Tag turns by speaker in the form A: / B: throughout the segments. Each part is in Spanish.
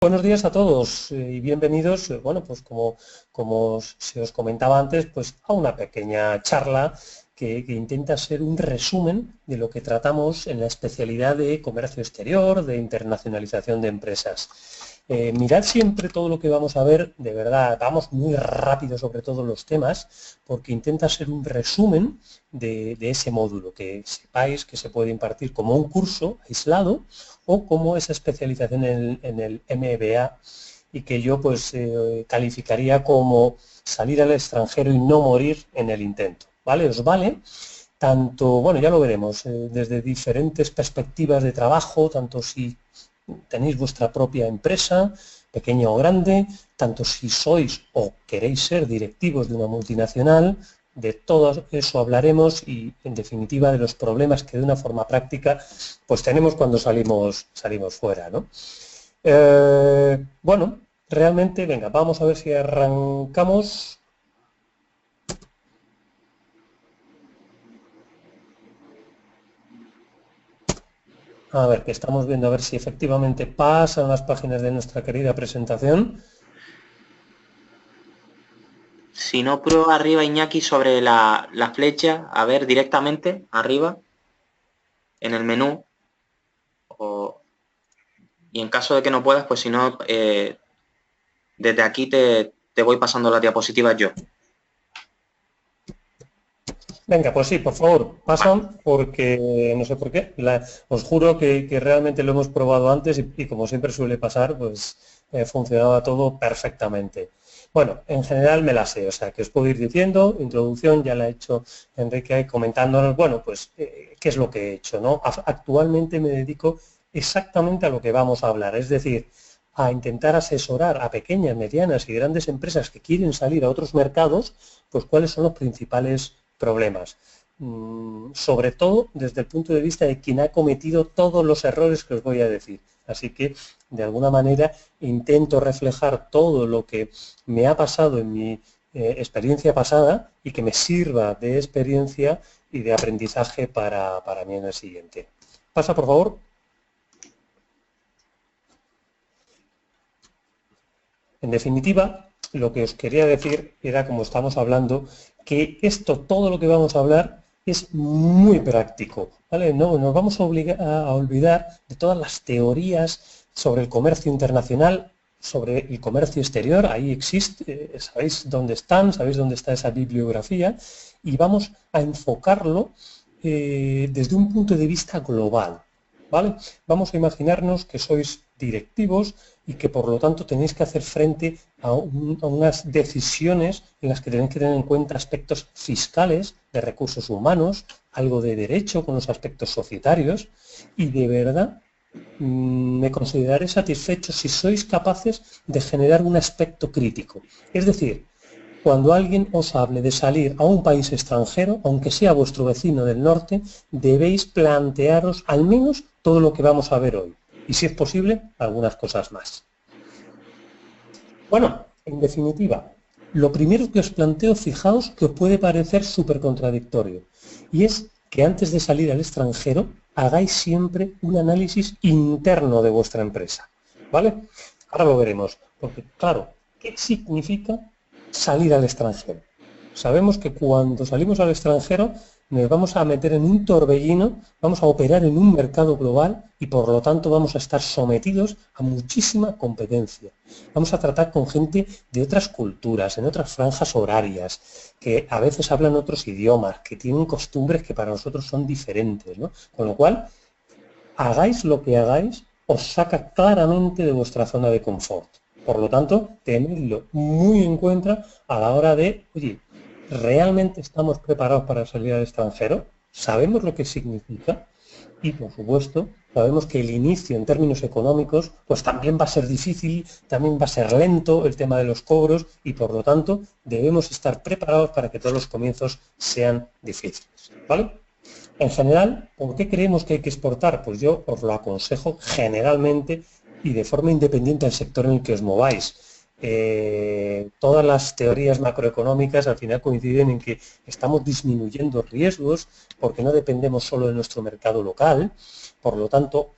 A: Buenos días a todos y bienvenidos, bueno, pues como se os comentaba antes, pues a una pequeña charla que intenta ser un resumen de lo que tratamos en la especialidad de comercio exterior, de internacionalización de empresas. Mirad siempre todo lo que vamos a ver, de verdad, vamos muy rápido sobre todos los temas, porque intenta ser un resumen de ese módulo, que sepáis que se puede impartir como un curso aislado o como esa especialización en el MBA y que yo pues calificaría como salir al extranjero y no morir en el intento, ¿vale? Os vale tanto, bueno, ya lo veremos, desde diferentes perspectivas de trabajo, tanto si tenéis vuestra propia empresa, pequeña o grande, tanto si sois o queréis ser directivos de una multinacional, de todo eso hablaremos y, en definitiva, de los problemas que de una forma práctica pues tenemos cuando salimos fuera, ¿no? Bueno, realmente, venga, vamos a ver si arrancamos. A ver, que estamos viendo a ver si efectivamente pasan las páginas de nuestra querida presentación.
B: Si no, prueba arriba, Iñaki, sobre la flecha, a ver directamente, arriba, en el menú. Y en caso de que no puedas, pues si no, desde aquí te voy pasando las diapositivas yo.
A: Venga, pues sí, por favor,
B: Vale.
A: pasan porque no sé por qué. Os juro que realmente lo hemos probado antes y como siempre suele pasar, pues funcionaba todo perfectamente. Bueno, en general me la sé, o sea, que os puedo ir diciendo, introducción, ya la ha hecho Enrique comentándonos, bueno, pues qué es lo que he hecho, ¿no? Actualmente me dedico exactamente a lo que vamos a hablar, es decir, a intentar asesorar a pequeñas, medianas y grandes empresas que quieren salir a otros mercados, pues cuáles son los principales problemas. Sobre todo desde el punto de vista de quien ha cometido todos los errores que os voy a decir. Así que, de alguna manera, intento reflejar todo lo que me ha pasado en mi experiencia pasada y que me sirva de experiencia y de aprendizaje para mí en el siguiente. Pasa, por favor. En definitiva, lo que os quería decir era, como estamos hablando, que todo lo que vamos a hablar, es muy práctico, ¿vale? No nos vamos a olvidar de todas las teorías sobre el comercio internacional, sobre el comercio exterior, ahí existe, sabéis dónde está esa bibliografía, y vamos a enfocarlo desde un punto de vista global, ¿vale? Vamos a imaginarnos que sois directivos y que por lo tanto tenéis que hacer frente a unas decisiones en las que tenéis que tener en cuenta aspectos fiscales, de recursos humanos, algo de derecho con los aspectos societarios y de verdad me consideraré satisfecho si sois capaces de generar un aspecto crítico. Es decir, cuando alguien os hable de salir a un país extranjero, aunque sea vuestro vecino del norte, debéis plantearos al menos todo lo que vamos a ver hoy. Y si es posible, algunas cosas más. Bueno, en definitiva, lo primero que os planteo, fijaos que os puede parecer súper contradictorio, y es que antes de salir al extranjero hagáis siempre un análisis interno de vuestra empresa, ¿vale? Ahora lo veremos, porque claro, ¿qué significa salir al extranjero? Sabemos que cuando salimos al extranjero nos vamos a meter en un torbellino, vamos a operar en un mercado global y por lo tanto vamos a estar sometidos a muchísima competencia. Vamos a tratar con gente de otras culturas, en otras franjas horarias, que a veces hablan otros idiomas, que tienen costumbres que para nosotros son diferentes, ¿no? Con lo cual, hagáis lo que hagáis, os saca claramente de vuestra zona de confort. Por lo tanto, tenedlo muy en cuenta a la hora de, oye, ¿realmente estamos preparados para salir al extranjero? ¿Sabemos lo que significa? Y, por supuesto, sabemos que el inicio en términos económicos pues también va a ser difícil, también va a ser lento el tema de los cobros y, por lo tanto, debemos estar preparados para que todos los comienzos sean difíciles, ¿vale? En general, ¿por qué creemos que hay que exportar? Pues yo os lo aconsejo generalmente y de forma independiente del sector en el que os mováis. Todas las teorías macroeconómicas al final coinciden en que estamos disminuyendo riesgos porque no dependemos solo de nuestro mercado local, por lo tanto,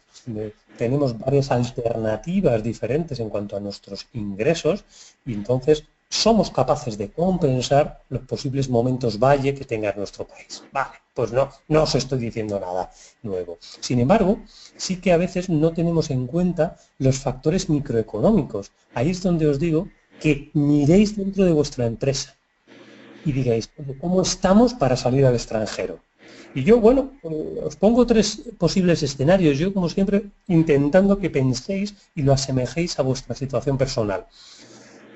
A: tenemos varias alternativas diferentes en cuanto a nuestros ingresos y entonces somos capaces de compensar los posibles momentos valle que tenga nuestro país. Vale, pues no os estoy diciendo nada nuevo. Sin embargo, sí que a veces no tenemos en cuenta los factores microeconómicos. Ahí es donde os digo que miréis dentro de vuestra empresa y digáis, ¿cómo estamos para salir al extranjero? Y yo, bueno, os pongo 3 posibles escenarios, yo como siempre intentando que penséis y lo asemejéis a vuestra situación personal.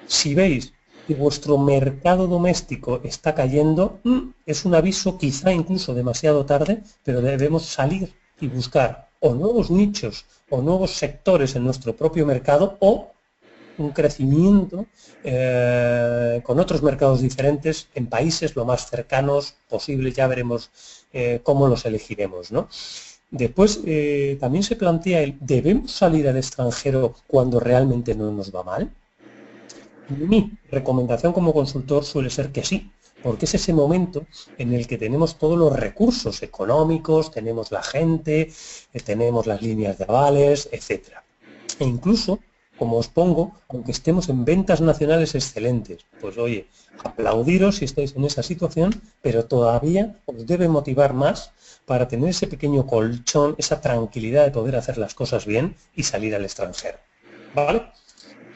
A: Si veis que vuestro mercado doméstico está cayendo, es un aviso quizá incluso demasiado tarde, pero debemos salir y buscar o nuevos nichos o nuevos sectores en nuestro propio mercado o un crecimiento con otros mercados diferentes en países lo más cercanos posible, ya veremos cómo los elegiremos, ¿no? Después también se plantea ¿debemos salir al extranjero cuando realmente no nos va mal? Mi recomendación como consultor suele ser que sí, porque es ese momento en el que tenemos todos los recursos económicos, tenemos la gente, tenemos las líneas de avales, etc. E incluso, como os pongo, aunque estemos en ventas nacionales excelentes, pues oye, aplaudiros si estáis en esa situación, pero todavía os debe motivar más para tener ese pequeño colchón, esa tranquilidad de poder hacer las cosas bien y salir al extranjero. ¿Vale?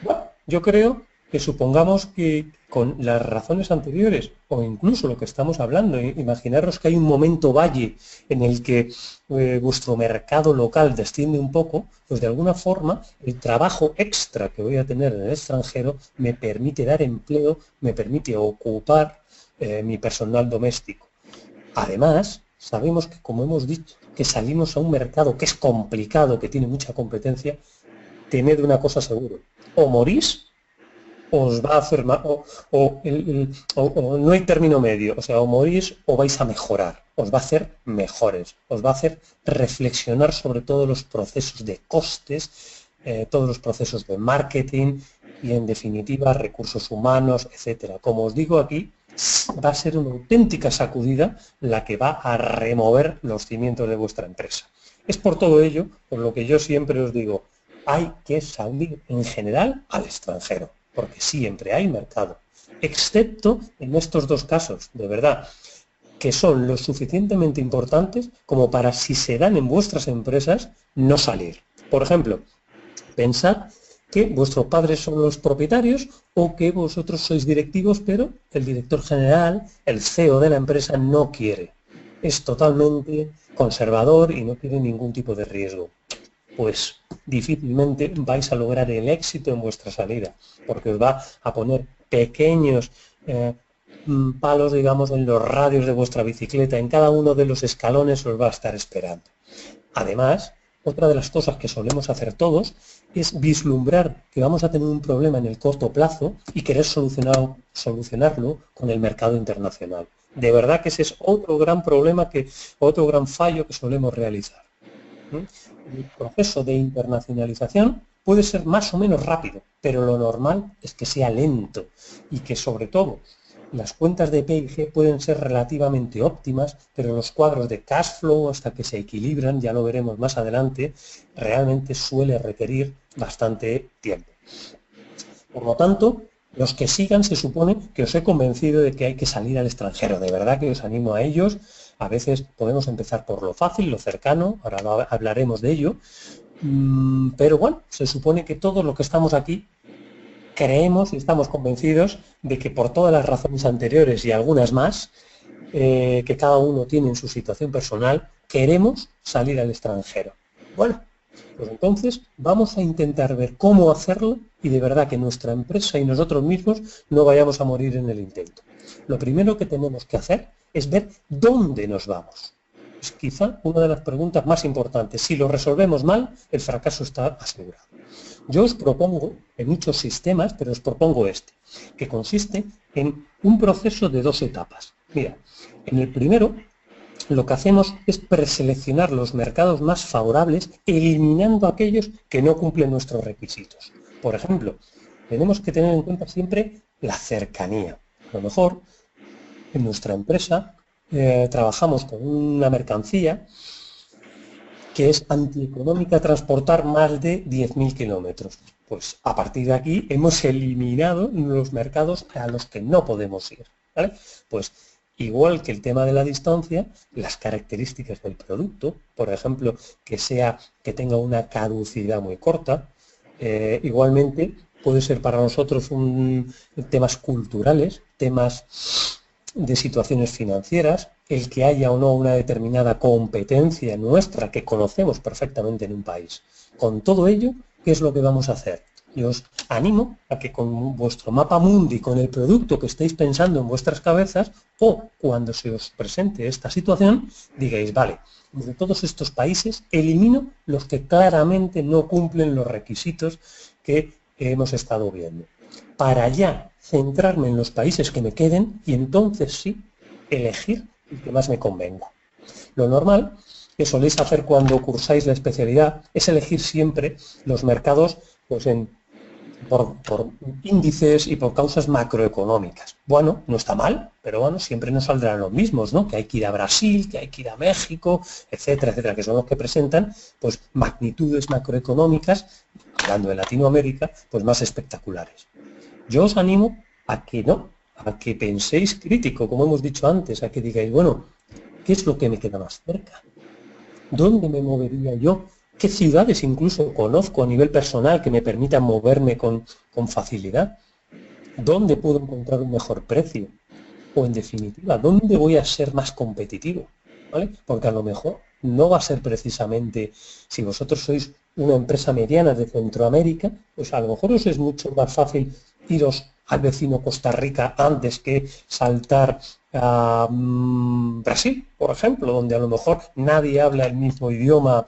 A: Bueno, yo creo que supongamos que con las razones anteriores, o incluso lo que estamos hablando, imaginaros que hay un momento valle en el que vuestro mercado local desciende un poco, pues de alguna forma el trabajo extra que voy a tener en el extranjero me permite dar empleo, me permite ocupar mi personal doméstico. Además, sabemos que, como hemos dicho, que salimos a un mercado que es complicado, que tiene mucha competencia, tened una cosa seguro, o morís os va a hacer mal, o no hay término medio, o sea, o morís o vais a mejorar, os va a hacer mejores, os va a hacer reflexionar sobre todos los procesos de costes, todos los procesos de marketing y en definitiva recursos humanos, etcétera. Como os digo aquí, va a ser una auténtica sacudida la que va a remover los cimientos de vuestra empresa. Es por todo ello, por lo que yo siempre os digo, hay que salir en general al extranjero, porque siempre hay mercado, excepto en estos 2 casos, de verdad, que son lo suficientemente importantes como para, si se dan en vuestras empresas, no salir. Por ejemplo, pensad que vuestros padres son los propietarios o que vosotros sois directivos, pero el director general, el CEO de la empresa, no quiere. Es totalmente conservador y no quiere ningún tipo de riesgo. Pues difícilmente vais a lograr el éxito en vuestra salida, porque os va a poner pequeños palos, digamos, en los radios de vuestra bicicleta, en cada uno de los escalones os va a estar esperando. Además, otra de las cosas que solemos hacer todos es vislumbrar que vamos a tener un problema en el corto plazo y querer solucionarlo con el mercado internacional. De verdad que ese es otro gran problema, otro gran fallo que solemos realizar. El proceso de internacionalización puede ser más o menos rápido, pero lo normal es que sea lento y que, sobre todo, las cuentas de P&G pueden ser relativamente óptimas, pero los cuadros de cash flow, hasta que se equilibran, ya lo veremos más adelante, realmente suele requerir bastante tiempo. Por lo tanto, los que sigan, se supone que os he convencido de que hay que salir al extranjero. De verdad que os animo a ellos. A veces podemos empezar por lo fácil, lo cercano, ahora hablaremos de ello. Pero bueno, se supone que todos los que estamos aquí creemos y estamos convencidos de que, por todas las razones anteriores y algunas más, que cada uno tiene en su situación personal, queremos salir al extranjero. Bueno, pues entonces vamos a intentar ver cómo hacerlo y de verdad que nuestra empresa y nosotros mismos no vayamos a morir en el intento. Lo primero que tenemos que hacer es ver dónde nos vamos. Es quizá una de las preguntas más importantes. Si lo resolvemos mal, el fracaso está asegurado. Yo os propongo, en muchos sistemas, pero os propongo este, que consiste en un proceso de 2 etapas. Mira, en el primero, lo que hacemos es preseleccionar los mercados más favorables, eliminando aquellos que no cumplen nuestros requisitos. Por ejemplo, tenemos que tener en cuenta siempre la cercanía. A lo mejor, en nuestra empresa, trabajamos con una mercancía que es antieconómica transportar más de 10.000 kilómetros. Pues a partir de aquí hemos eliminado los mercados a los que no podemos ir, ¿vale? Pues igual que el tema de la distancia, las características del producto, por ejemplo, que tenga una caducidad muy corta, igualmente puede ser para nosotros temas culturales, temas de situaciones financieras, el que haya o no una determinada competencia nuestra que conocemos perfectamente en un país. Con todo ello, ¿qué es lo que vamos a hacer? Yo os animo a que con vuestro mapa mundi, con el producto que estéis pensando en vuestras cabezas, o cuando se os presente esta situación, digáis, vale, de todos estos países elimino los que claramente no cumplen los requisitos que hemos estado viendo, para ya centrarme en los países que me queden y entonces sí elegir el que más me convenga. Lo normal que soléis hacer cuando cursáis la especialidad es elegir siempre los mercados pues por índices y por causas macroeconómicas. Bueno, no está mal, pero bueno, siempre nos saldrán los mismos, ¿no? Que hay que ir a Brasil, que hay que ir a México, etcétera, etcétera, que son los que presentan pues magnitudes macroeconómicas, hablando de Latinoamérica, pues más espectaculares. Yo os animo a que no, a que penséis crítico, como hemos dicho antes, a que digáis, bueno, ¿qué es lo que me queda más cerca? ¿Dónde me movería yo? ¿Qué ciudades incluso conozco a nivel personal que me permitan moverme con facilidad? ¿Dónde puedo encontrar un mejor precio? O en definitiva, ¿dónde voy a ser más competitivo? ¿Vale? Porque a lo mejor no va a ser precisamente, si vosotros sois una empresa mediana de Centroamérica, pues a lo mejor os es mucho más fácil iros al vecino Costa Rica antes que saltar a Brasil, por ejemplo, donde a lo mejor nadie habla el mismo idioma,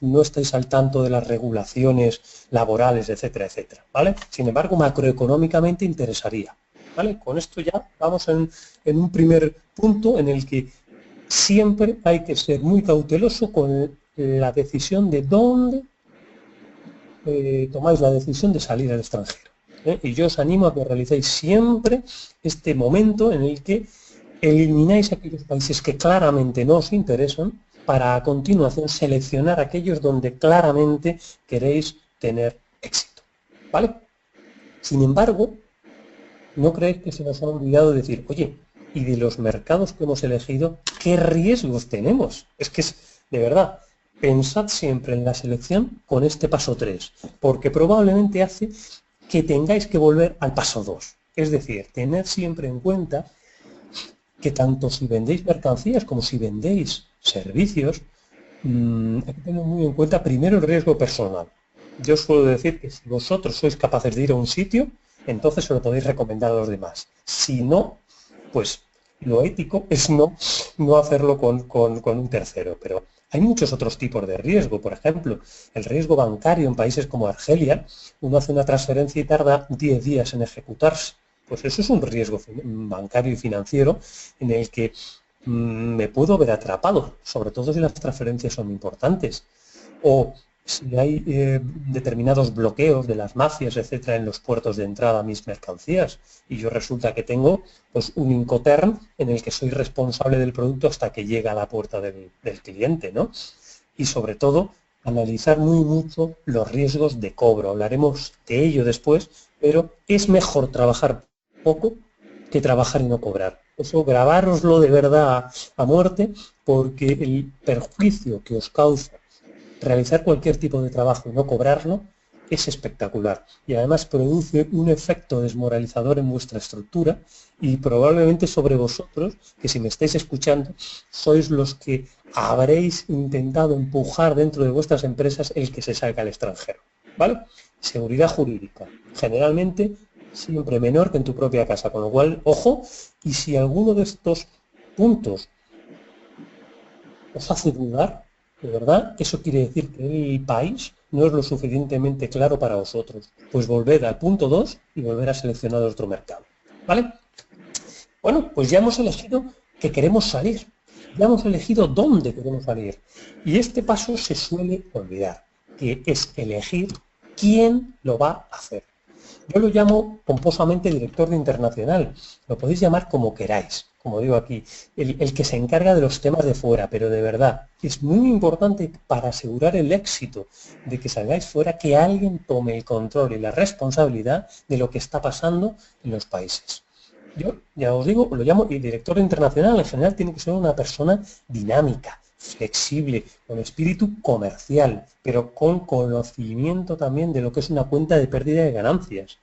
A: no estáis al tanto de las regulaciones laborales, etcétera, etcétera, ¿vale? Sin embargo, macroeconómicamente interesaría, ¿vale? Con esto ya vamos en un primer punto en el que siempre hay que ser muy cauteloso con la decisión de dónde tomáis la decisión de salir al extranjero. Y yo os animo a que realicéis siempre este momento en el que elimináis aquellos países que claramente no os interesan para a continuación seleccionar aquellos donde claramente queréis tener éxito, ¿vale? Sin embargo, ¿no creéis que se nos ha olvidado decir, oye, y de los mercados que hemos elegido, qué riesgos tenemos? Es que es, de verdad, pensad siempre en la selección con este paso 3, porque probablemente hace que tengáis que volver al paso 2. Es decir, tened siempre en cuenta que tanto si vendéis mercancías como si vendéis servicios, hay que tener muy en cuenta primero el riesgo personal. Yo suelo decir que si vosotros sois capaces de ir a un sitio, entonces se lo podéis recomendar a los demás. Si no, pues lo ético es no hacerlo con un tercero. Pero hay muchos otros tipos de riesgo. Por ejemplo, el riesgo bancario en países como Argelia, uno hace una transferencia y tarda 10 días en ejecutarse. Pues eso es un riesgo bancario y financiero en el que me puedo ver atrapado, sobre todo si las transferencias son importantes. O si hay determinados bloqueos de las mafias, etcétera, en los puertos de entrada a mis mercancías, y yo resulta que tengo pues un Incoterm en el que soy responsable del producto hasta que llega a la puerta del cliente, ¿no? Y sobre todo, analizar muy mucho los riesgos de cobro. Hablaremos de ello después, pero es mejor trabajar poco que trabajar y no cobrar. Eso grabároslo de verdad a muerte, porque el perjuicio que os causa realizar cualquier tipo de trabajo y no cobrarlo es espectacular. Y además produce un efecto desmoralizador en vuestra estructura y probablemente sobre vosotros, que si me estáis escuchando, sois los que habréis intentado empujar dentro de vuestras empresas el que se salga al extranjero. ¿Vale? Seguridad jurídica. Generalmente siempre menor que en tu propia casa, con lo cual, ojo, y si alguno de estos puntos os hace dudar, de verdad, eso quiere decir que el país no es lo suficientemente claro para vosotros. Pues volved al punto 2 y volver a seleccionar otro mercado. ¿Vale? Bueno, pues ya hemos elegido que queremos salir. Ya hemos elegido dónde queremos salir. Y este paso se suele olvidar, que es elegir quién lo va a hacer. Yo lo llamo pomposamente director de internacional, lo podéis llamar como queráis, como digo aquí, el que se encarga de los temas de fuera, pero de verdad, es muy importante para asegurar el éxito de que salgáis fuera que alguien tome el control y la responsabilidad de lo que está pasando en los países. Yo, ya os digo, lo llamo y director internacional. En general tiene que ser una persona dinámica, flexible, con espíritu comercial, pero con conocimiento también de lo que es una cuenta de pérdida de ganancias.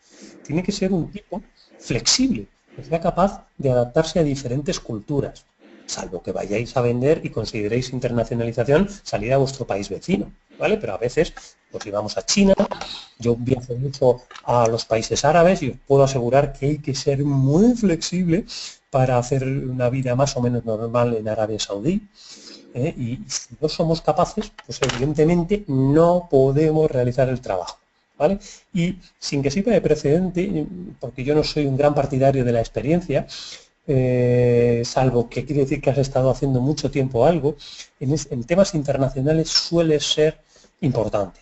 A: Tiene que ser un tipo flexible, que sea capaz de adaptarse a diferentes culturas, salvo que vayáis a vender y consideréis internacionalización salir a vuestro país vecino, ¿vale? Pero a veces, pues si vamos a China, yo viajo mucho a los países árabes y os puedo asegurar que hay que ser muy flexible para hacer una vida más o menos normal en Arabia Saudí. Y si no somos capaces, pues evidentemente no podemos realizar el trabajo, ¿vale? Y sin que sirva de precedente, porque yo no soy un gran partidario de la experiencia, salvo que quiere decir que has estado haciendo mucho tiempo algo, en temas internacionales suele ser importante,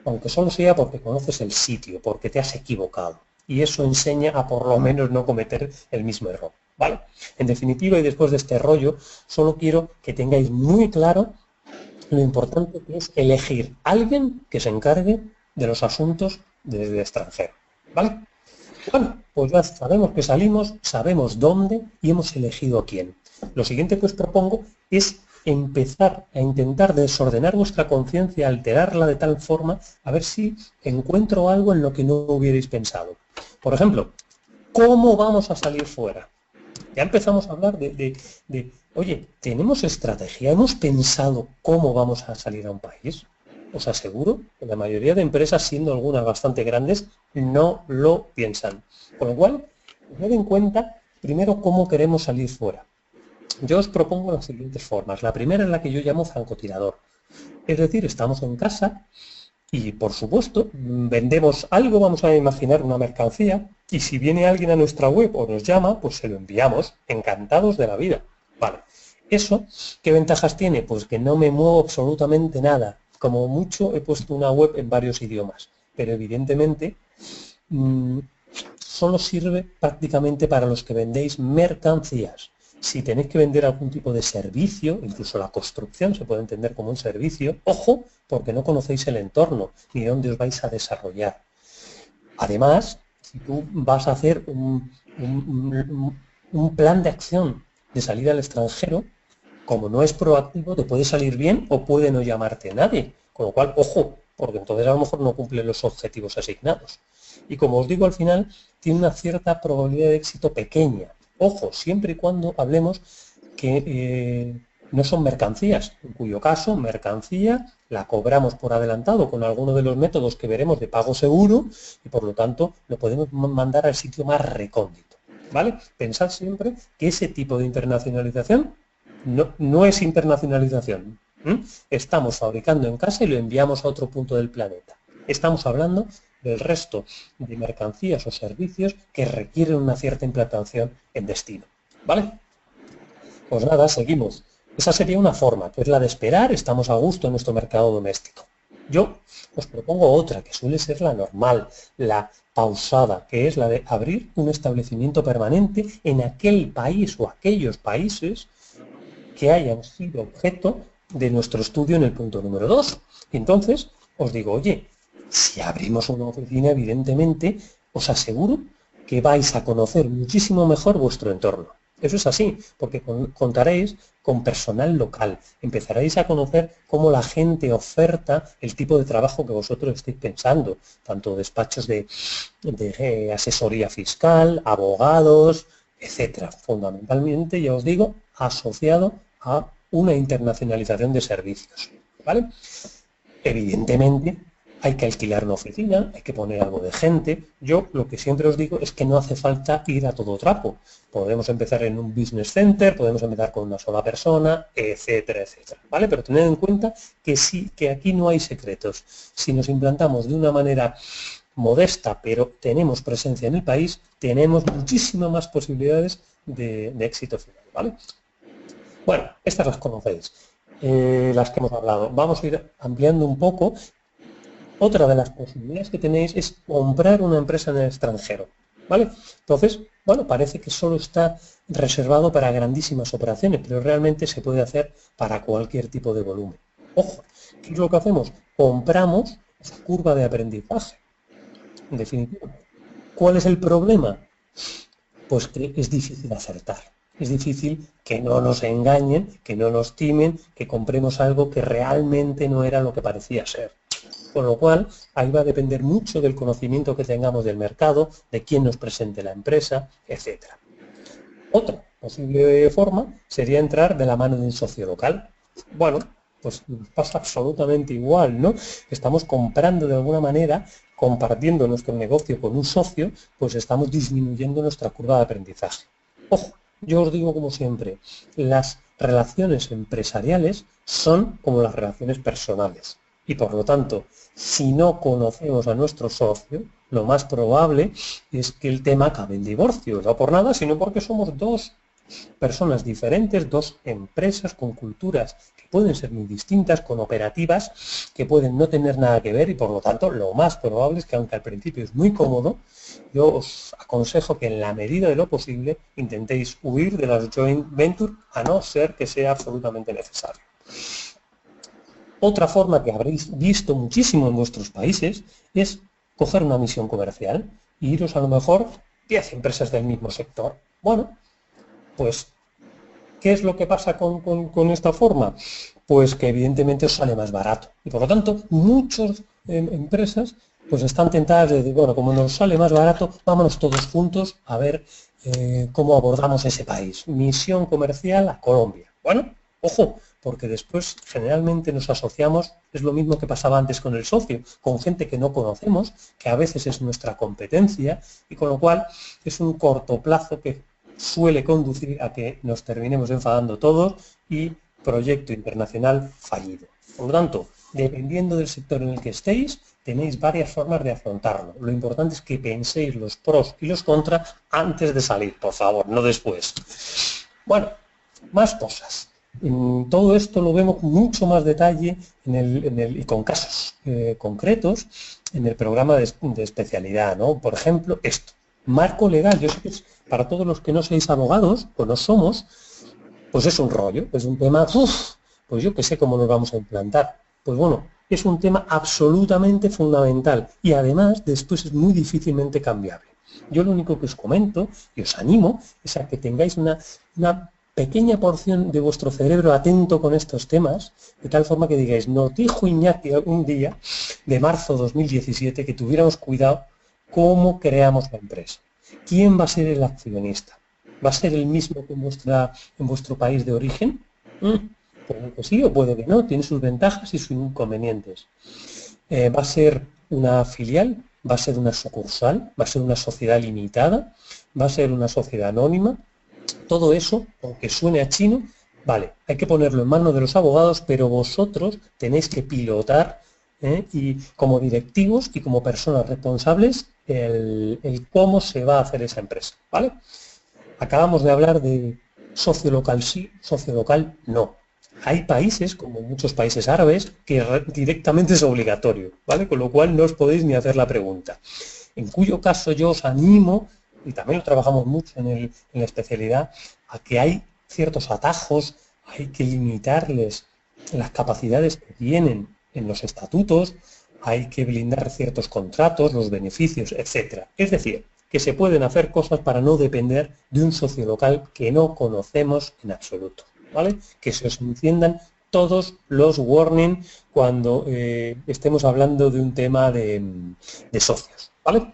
A: aunque solo sea porque conoces el sitio, porque te has equivocado. Y eso enseña a por lo menos no cometer el mismo error, ¿vale? En definitiva, y después de este rollo, solo quiero que tengáis muy claro lo importante que es elegir a alguien que se encargue de los asuntos desde el extranjero, ¿vale? Bueno, pues ya sabemos que salimos, sabemos dónde y hemos elegido a quién. Lo siguiente que os propongo es empezar a intentar desordenar vuestra conciencia, alterarla de tal forma, a ver si encuentro algo en lo que no hubierais pensado. Por ejemplo, ¿cómo vamos a salir fuera? Ya empezamos a hablar oye, ¿tenemos estrategia? ¿Hemos pensado cómo vamos a salir a un país? Os aseguro que la mayoría de empresas, siendo algunas bastante grandes, no lo piensan. Con lo cual, tened en cuenta primero cómo queremos salir fuera. Yo os propongo las siguientes formas. La primera es la que yo llamo francotirador. Es decir, estamos en casa y, por supuesto, vendemos algo, vamos a imaginar una mercancía, y si viene alguien a nuestra web o nos llama, pues se lo enviamos, encantados de la vida. Vale. ¿Eso qué ventajas tiene? Pues que no me muevo absolutamente nada. Como mucho he puesto una web en varios idiomas, pero evidentemente solo sirve prácticamente para los que vendéis mercancías. Si tenéis que vender algún tipo de servicio, incluso la construcción se puede entender como un servicio, ojo, porque no conocéis el entorno ni dónde os vais a desarrollar. Además, si tú vas a hacer un plan de acción de salida al extranjero, como no es proactivo, te puede salir bien o puede no llamarte nadie. Con lo cual, ojo, porque entonces a lo mejor no cumple los objetivos asignados. Y como os digo, al final tiene una cierta probabilidad de éxito pequeña. Ojo, siempre y cuando hablemos que no son mercancías, en cuyo caso, mercancía la cobramos por adelantado con alguno de los métodos que veremos de pago seguro y por lo tanto lo podemos mandar al sitio más recóndito, ¿vale? Pensad siempre que ese tipo de internacionalización no es internacionalización. Estamos fabricando en casa y lo enviamos a otro punto del planeta. Estamos hablando del resto de mercancías o servicios que requieren una cierta implantación en destino, ¿vale? Pues nada, seguimos. Esa sería una forma, que es la de esperar, estamos a gusto en nuestro mercado doméstico. Yo os propongo otra, que suele ser la normal, la pausada, que es la de abrir un establecimiento permanente en aquel país o aquellos países que hayan sido objeto de nuestro estudio en el punto número 2. Y entonces os digo, oye, si abrimos una oficina, evidentemente, os aseguro que vais a conocer muchísimo mejor vuestro entorno. Eso es así, porque contaréis con personal local, empezaréis a conocer cómo la gente oferta el tipo de trabajo que vosotros estáis pensando, tanto despachos de asesoría fiscal, abogados, etcétera. Fundamentalmente, ya os digo, asociado a una internacionalización de servicios, ¿vale? Evidentemente, hay que alquilar una oficina, hay que poner algo de gente. Yo lo que siempre os digo es que no hace falta ir a todo trapo. Podemos empezar en un business center, podemos empezar con una sola persona, etcétera, etcétera, ¿vale? Pero tened en cuenta que sí, que aquí no hay secretos. Si nos implantamos de una manera modesta, pero tenemos presencia en el país, tenemos muchísimas más posibilidades de éxito final, ¿vale? Bueno, estas las conocéis, las que hemos hablado. Vamos a ir ampliando un poco Otra de las posibilidades que tenéis es comprar una empresa en el extranjero, ¿vale? Entonces, bueno, parece que solo está reservado para grandísimas operaciones, pero realmente se puede hacer para cualquier tipo de volumen. Ojo, ¿qué es lo que hacemos? Compramos esa curva de aprendizaje. En definitiva, ¿cuál es el problema? Pues que es difícil acertar. Es difícil que no nos engañen, que no nos timen, que compremos algo que realmente no era lo que parecía ser. Con lo cual, ahí va a depender mucho del conocimiento que tengamos del mercado, de quién nos presente la empresa, etc. Otra posible forma sería entrar de la mano de un socio local. Bueno, pues nos pasa absolutamente igual, ¿no? Estamos comprando de alguna manera, compartiendo nuestro negocio con un socio, pues estamos disminuyendo nuestra curva de aprendizaje. Ojo, yo os digo como siempre, las relaciones empresariales son como las relaciones personales. Y por lo tanto, si no conocemos a nuestro socio, lo más probable es que el tema acabe en divorcio. No por nada, sino porque somos dos personas diferentes, dos empresas con culturas que pueden ser muy distintas, con operativas que pueden no tener nada que ver y por lo tanto lo más probable es que aunque al principio es muy cómodo, yo os aconsejo que en la medida de lo posible intentéis huir de las joint venture a no ser que sea absolutamente necesario. Otra forma que habréis visto muchísimo en vuestros países es coger una misión comercial e iros a lo mejor 10 empresas del mismo sector. Bueno, pues, ¿qué es lo que pasa con esta forma? Pues que evidentemente os sale más barato. Y por lo tanto, muchas empresas pues están tentadas de decir, bueno, como nos sale más barato, vámonos todos juntos a ver cómo abordamos ese país. Misión comercial a Colombia. Bueno, ojo, porque después generalmente nos asociamos, es lo mismo que pasaba antes con el socio, con gente que no conocemos, que a veces es nuestra competencia, y con lo cual es un corto plazo que suele conducir a que nos terminemos enfadando todos y proyecto internacional fallido. Por lo tanto, dependiendo del sector en el que estéis, tenéis varias formas de afrontarlo. Lo importante es que penséis los pros y los contras antes de salir, por favor, no después. Bueno, más cosas. Todo esto lo vemos con mucho más detalle y con casos concretos en el programa de especialidad, ¿no? Por ejemplo, esto. Marco legal, yo sé que es, para todos los que no seáis abogados, o no somos, pues es un rollo, es un tema, pues yo que sé cómo nos vamos a implantar. Pues bueno, es un tema absolutamente fundamental y además después es muy difícilmente cambiable. Yo lo único que os comento y os animo es a que tengáis una pequeña porción de vuestro cerebro atento con estos temas, de tal forma que digáis, nos dijo Iñaki un día de marzo de 2017 que tuviéramos cuidado cómo creamos la empresa. ¿Quién va a ser el accionista? ¿Va a ser el mismo que en vuestro país de origen? Puede que sí o puede que no, tiene sus ventajas y sus inconvenientes. ¿Va a ser una filial? ¿Va a ser una sucursal? ¿Va a ser una sociedad limitada? ¿Va a ser una sociedad anónima? Todo eso, aunque suene a chino, vale, hay que ponerlo en manos de los abogados, pero vosotros tenéis que pilotar y como directivos y como personas responsables el cómo se va a hacer esa empresa, ¿vale? Acabamos de hablar de socio local sí, socio local no. Hay países, como muchos países árabes, que directamente es obligatorio, ¿vale? Con lo cual no os podéis ni hacer la pregunta. En cuyo caso yo os animo, y también lo trabajamos mucho en la especialidad, a que hay ciertos atajos, hay que limitarles las capacidades que tienen en los estatutos, hay que blindar ciertos contratos, los beneficios, etc. Es decir, que se pueden hacer cosas para no depender de un socio local que no conocemos en absoluto, ¿vale? Que se os enciendan todos los warnings cuando estemos hablando de un tema de socios, ¿vale?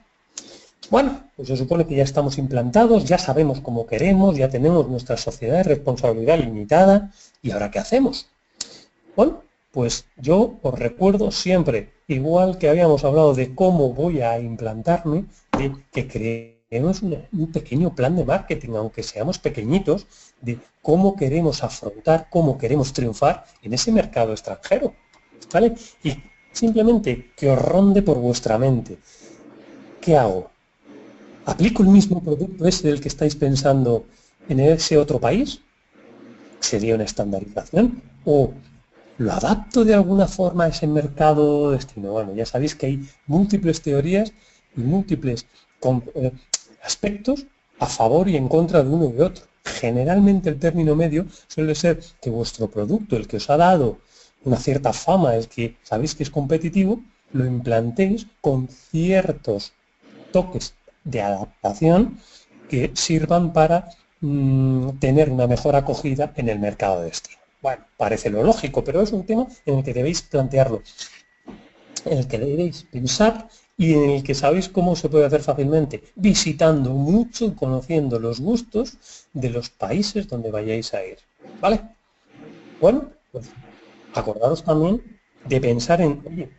A: Bueno, pues se supone que ya estamos implantados, ya sabemos cómo queremos, ya tenemos nuestra sociedad de responsabilidad limitada, ¿y ahora qué hacemos? Bueno, pues yo os recuerdo siempre, igual que habíamos hablado de cómo voy a implantarme, de que creemos un pequeño plan de marketing, aunque seamos pequeñitos, de cómo queremos afrontar, cómo queremos triunfar en ese mercado extranjero, ¿vale? Y simplemente que os ronde por vuestra mente. ¿Qué hago? ¿Aplico el mismo producto ese del que estáis pensando en ese otro país? ¿Sería una estandarización? ¿O ¿Lo adapto de alguna forma a ese mercado destino? Bueno, ya sabéis que hay múltiples teorías y múltiples aspectos a favor y en contra de uno y de otro. Generalmente el término medio suele ser que vuestro producto, el que os ha dado una cierta fama, el que sabéis que es competitivo, lo implantéis con ciertos toques de adaptación que sirvan para tener una mejor acogida en el mercado de destino. Bueno, parece lo lógico, pero es un tema en el que debéis plantearlo, en el que debéis pensar y en el que sabéis cómo se puede hacer fácilmente, visitando mucho y conociendo los gustos de los países donde vayáis a ir. ¿Vale? Bueno, pues acordaros también de pensar en, oye,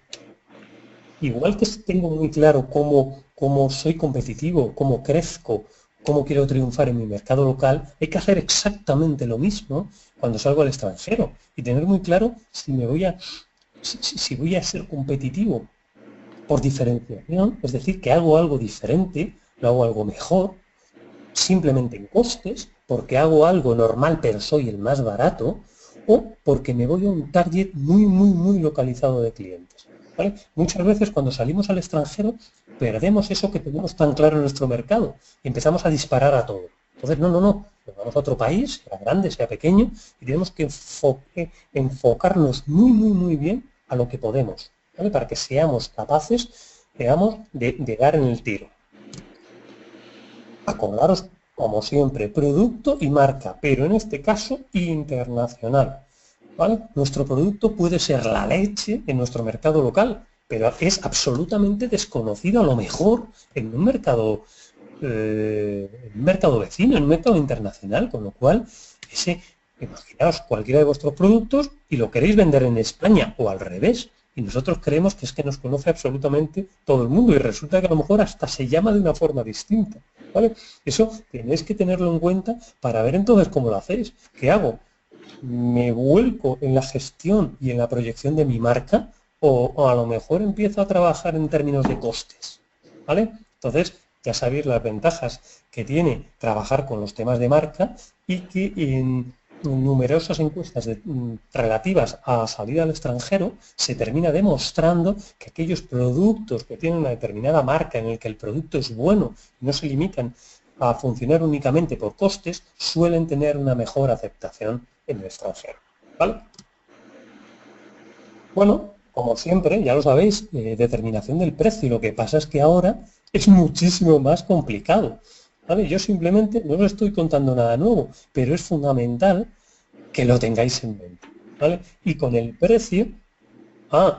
A: igual que tengo muy claro cómo soy competitivo, cómo crezco, cómo quiero triunfar en mi mercado local, hay que hacer exactamente lo mismo cuando salgo al extranjero y tener muy claro si voy a ser competitivo por diferenciación, es decir, que hago algo diferente, lo hago algo mejor, simplemente en costes, porque hago algo normal pero soy el más barato, o porque me voy a un target muy localizado de clientes. ¿Vale? Muchas veces cuando salimos al extranjero perdemos eso que tenemos tan claro en nuestro mercado y empezamos a disparar a todo. Entonces, no, nos vamos a otro país, sea grande, sea pequeño, y tenemos que enfocarnos muy bien a lo que podemos, ¿vale? Para que seamos capaces, digamos, de dar en el tiro. Acordaros, como siempre, producto y marca, pero en este caso internacional. ¿Vale? Nuestro producto puede ser la leche en nuestro mercado local, pero es absolutamente desconocido a lo mejor en un mercado vecino, en un mercado internacional, con lo cual, imaginaos cualquiera de vuestros productos y lo queréis vender en España o al revés, y nosotros creemos que es que nos conoce absolutamente todo el mundo y resulta que a lo mejor hasta se llama de una forma distinta. ¿Vale? Eso tenéis que tenerlo en cuenta para ver entonces cómo lo hacéis. ¿Qué hago? ¿Me vuelco en la gestión y en la proyección de mi marca o a lo mejor empiezo a trabajar en términos de costes? ¿Vale? Entonces, ya sabéis las ventajas que tiene trabajar con los temas de marca y que en numerosas encuestas relativas a salida al extranjero se termina demostrando que aquellos productos que tienen una determinada marca en el que el producto es bueno y no se limitan a funcionar únicamente por costes, suelen tener una mejor aceptación en el extranjero. ¿Vale? Bueno, como siempre, ya lo sabéis, determinación del precio. Lo que pasa es que ahora es muchísimo más complicado. ¿Vale? Yo simplemente no os estoy contando nada nuevo, pero es fundamental que lo tengáis en mente. ¿Vale? Y con el precio,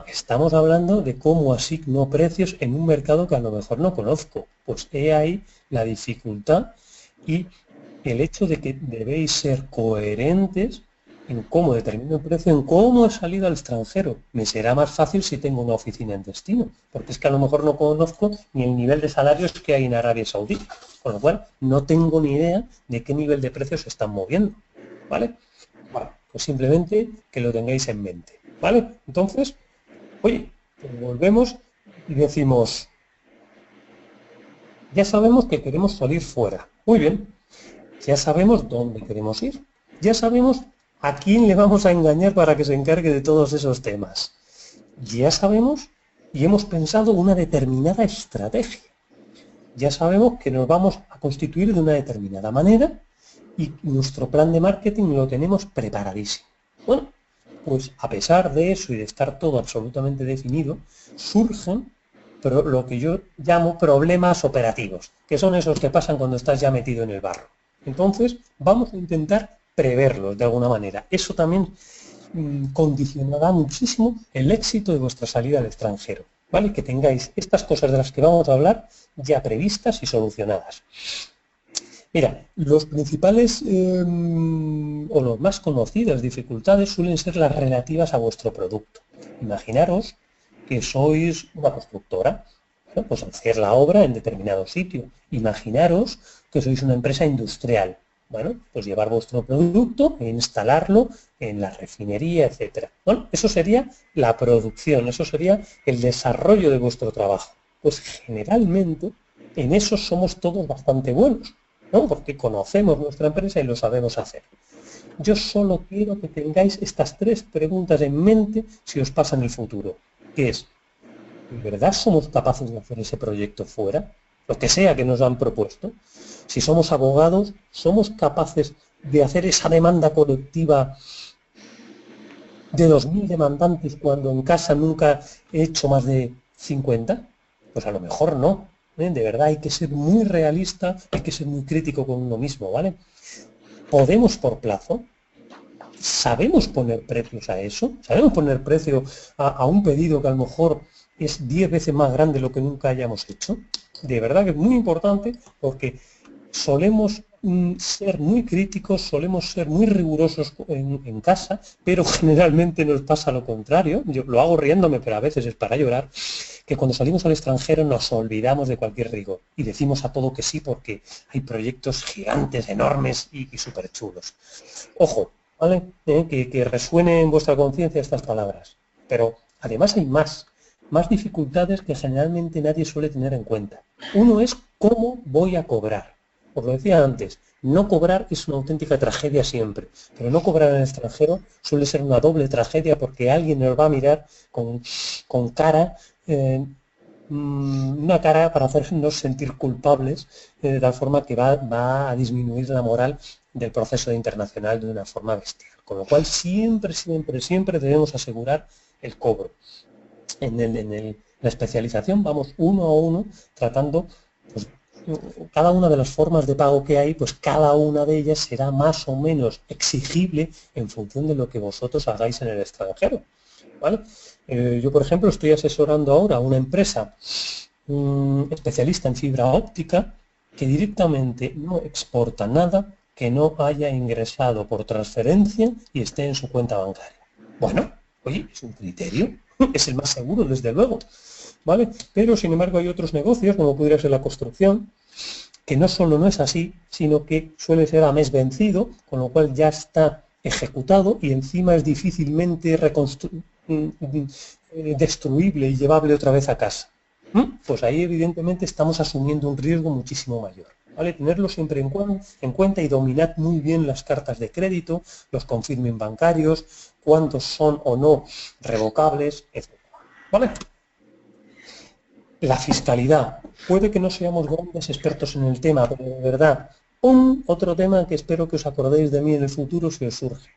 A: estamos hablando de cómo asigno precios en un mercado que a lo mejor no conozco. Pues he ahí la dificultad y el hecho de que debéis ser coherentes en cómo determino el precio, en cómo he salido al extranjero. Me será más fácil si tengo una oficina en destino, porque es que a lo mejor no conozco ni el nivel de salarios que hay en Arabia Saudí, con lo cual no tengo ni idea de qué nivel de precios se están moviendo, ¿vale? Bueno, pues simplemente que lo tengáis en mente, ¿vale? Entonces, oye, pues volvemos y decimos, ya sabemos que queremos salir fuera, muy bien, ya sabemos dónde queremos ir, ya sabemos a quién le vamos a engañar para que se encargue de todos esos temas. Ya sabemos y hemos pensado una determinada estrategia. Ya sabemos que nos vamos a constituir de una determinada manera y nuestro plan de marketing lo tenemos preparadísimo. Bueno, pues a pesar de eso y de estar todo absolutamente definido, surgen lo que yo llamo problemas operativos, que son esos que pasan cuando estás ya metido en el barro. Entonces, vamos a intentar preverlos de alguna manera. Eso también condicionará muchísimo el éxito de vuestra salida al extranjero, ¿vale? Que tengáis estas cosas de las que vamos a hablar ya previstas y solucionadas. Mira, los principales o los más conocidas dificultades suelen ser las relativas a vuestro producto. Imaginaros que sois una constructora, ¿no? Pues hacer la obra en determinado sitio. Imaginaros que sois una empresa industrial. Bueno, pues llevar vuestro producto e instalarlo en la refinería, etcétera. Bueno, eso sería la producción, eso sería el desarrollo de vuestro trabajo. Pues generalmente en eso somos todos bastante buenos, ¿no? Porque conocemos nuestra empresa y lo sabemos hacer. Yo solo quiero que tengáis estas 3 preguntas en mente si os pasa en el futuro, que es, ¿de verdad somos capaces de hacer ese proyecto fuera? Lo que sea que nos han propuesto. Si somos abogados, ¿somos capaces de hacer esa demanda colectiva de 2000 demandantes cuando en casa nunca he hecho más de 50? Pues a lo mejor no. De verdad hay que ser muy realista, hay que ser muy crítico con uno mismo, ¿vale? ¿Podemos por plazo? ¿Sabemos poner precios a eso? ¿Sabemos poner precio a un pedido que a lo mejor es 10 veces más grande de lo que nunca hayamos hecho? De verdad que es muy importante porque solemos ser muy críticos, solemos ser muy rigurosos en casa, pero generalmente nos pasa lo contrario. Yo lo hago riéndome, pero a veces es para llorar, que cuando salimos al extranjero nos olvidamos de cualquier rigor y decimos a todo que sí porque hay proyectos gigantes, enormes y súper chulos. Ojo, ¿vale? Que resuene en vuestra conciencia estas palabras. Pero además hay más dificultades que generalmente nadie suele tener en cuenta. Uno es cómo voy a cobrar. Os lo decía antes, no cobrar es una auténtica tragedia siempre, pero no cobrar en el extranjero suele ser una doble tragedia porque alguien nos va a mirar con cara, una cara para hacernos sentir culpables, de tal forma que va a disminuir la moral del proceso internacional de una forma bestial. Con lo cual siempre, siempre, siempre debemos asegurar el cobro. En la especialización vamos uno a uno tratando, pues, cada una de las formas de pago que hay, pues cada una de ellas será más o menos exigible en función de lo que vosotros hagáis en el extranjero, ¿vale? Yo, por ejemplo, estoy asesorando ahora a una empresa especialista en fibra óptica que directamente no exporta nada que no haya ingresado por transferencia y esté en su cuenta bancaria. Bueno, oye, es un criterio, es el más seguro, desde luego, ¿vale? Pero, sin embargo, hay otros negocios, como pudiera ser la construcción, que no solo no es así, sino que suele ser a mes vencido, con lo cual ya está ejecutado y encima es difícilmente destruible y llevable otra vez a casa. Pues ahí evidentemente estamos asumiendo un riesgo muchísimo mayor. ¿Vale? Tenerlo siempre en cuenta y dominad muy bien las cartas de crédito, los confirming bancarios, cuántos son o no revocables, etc. ¿Vale? La fiscalidad. Puede que no seamos grandes expertos en el tema, pero de verdad, otro tema que espero que os acordéis de mí en el futuro si os surge.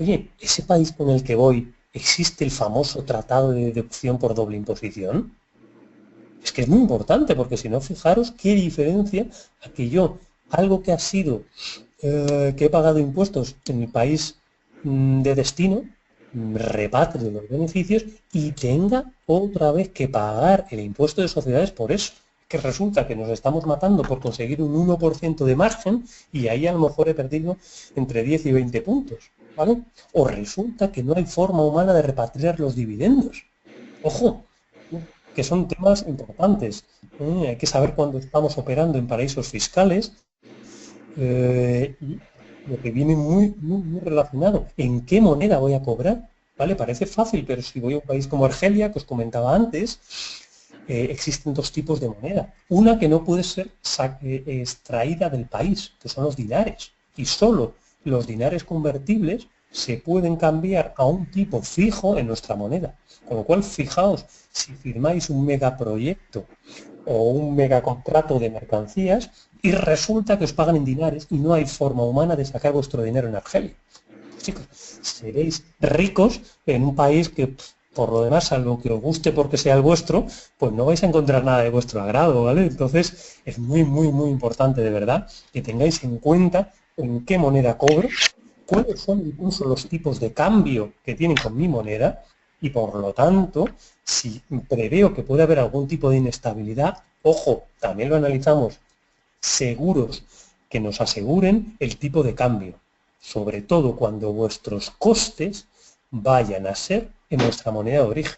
A: Oye, ¿ese país con el que voy existe el famoso tratado de deducción por doble imposición? Es que es muy importante, porque si no, fijaros qué diferencia a que yo, algo que ha sido, que he pagado impuestos en mi país de destino, repatrie los beneficios y tenga otra vez que pagar el impuesto de sociedades por eso. Que resulta que nos estamos matando por conseguir un 1% de margen y ahí a lo mejor he perdido entre 10 y 20 puntos, ¿vale? O resulta que no hay forma humana de repatriar los dividendos. Ojo, que son temas importantes. Hay que saber cuándo estamos operando en paraísos fiscales y lo que viene muy relacionado, ¿en qué moneda voy a cobrar? ¿Vale? Parece fácil, pero si voy a un país como Argelia, que os comentaba antes, existen 2 tipos de moneda. Una que no puede ser extraída del país, que son los dinares, y solo los dinares convertibles se pueden cambiar a un tipo fijo en nuestra moneda. Con lo cual, fijaos, si firmáis un megaproyecto o un megacontrato de mercancías y resulta que os pagan en dinares y no hay forma humana de sacar vuestro dinero en Argelia. Chicos, seréis ricos en un país que, por lo demás, salvo que os guste porque sea el vuestro, pues no vais a encontrar nada de vuestro agrado, ¿vale? Entonces, es muy importante, de verdad, que tengáis en cuenta en qué moneda cobro, cuáles son incluso los tipos de cambio que tienen con mi moneda y, por lo tanto, si preveo que puede haber algún tipo de inestabilidad, ojo, también lo analizamos, seguros que nos aseguren el tipo de cambio, sobre todo cuando vuestros costes vayan a ser en nuestra moneda de origen.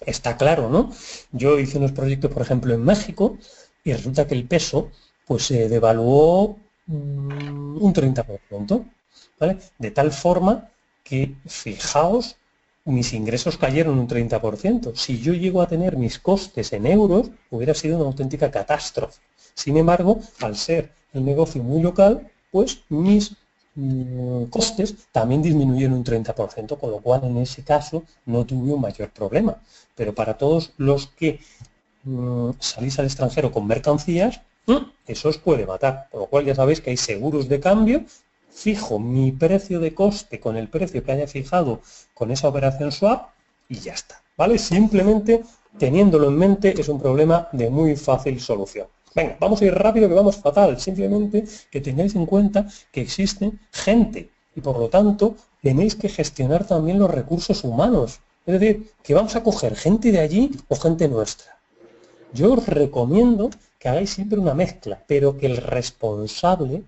A: Está claro, ¿no? Yo hice unos proyectos, por ejemplo, en México y resulta que el peso pues se devaluó un 30%, ¿vale? De tal forma que, fijaos, mis ingresos cayeron un 30%. Si yo llego a tener mis costes en euros, hubiera sido una auténtica catástrofe. Sin embargo, al ser el negocio muy local, pues mis costes también disminuyeron un 30%, con lo cual en ese caso no tuve un mayor problema. Pero para todos los que salís al extranjero con mercancías, eso os puede matar. Por lo cual ya sabéis que hay seguros de cambio, fijo mi precio de coste con el precio que haya fijado con esa operación swap y ya está, ¿vale? Simplemente teniéndolo en mente es un problema de muy fácil solución. Venga, vamos a ir rápido que vamos fatal. Simplemente que tengáis en cuenta que existe gente y por lo tanto tenéis que gestionar también los recursos humanos. Es decir, que vamos a coger gente de allí o gente nuestra. Yo os recomiendo que hagáis siempre una mezcla, pero que el responsable,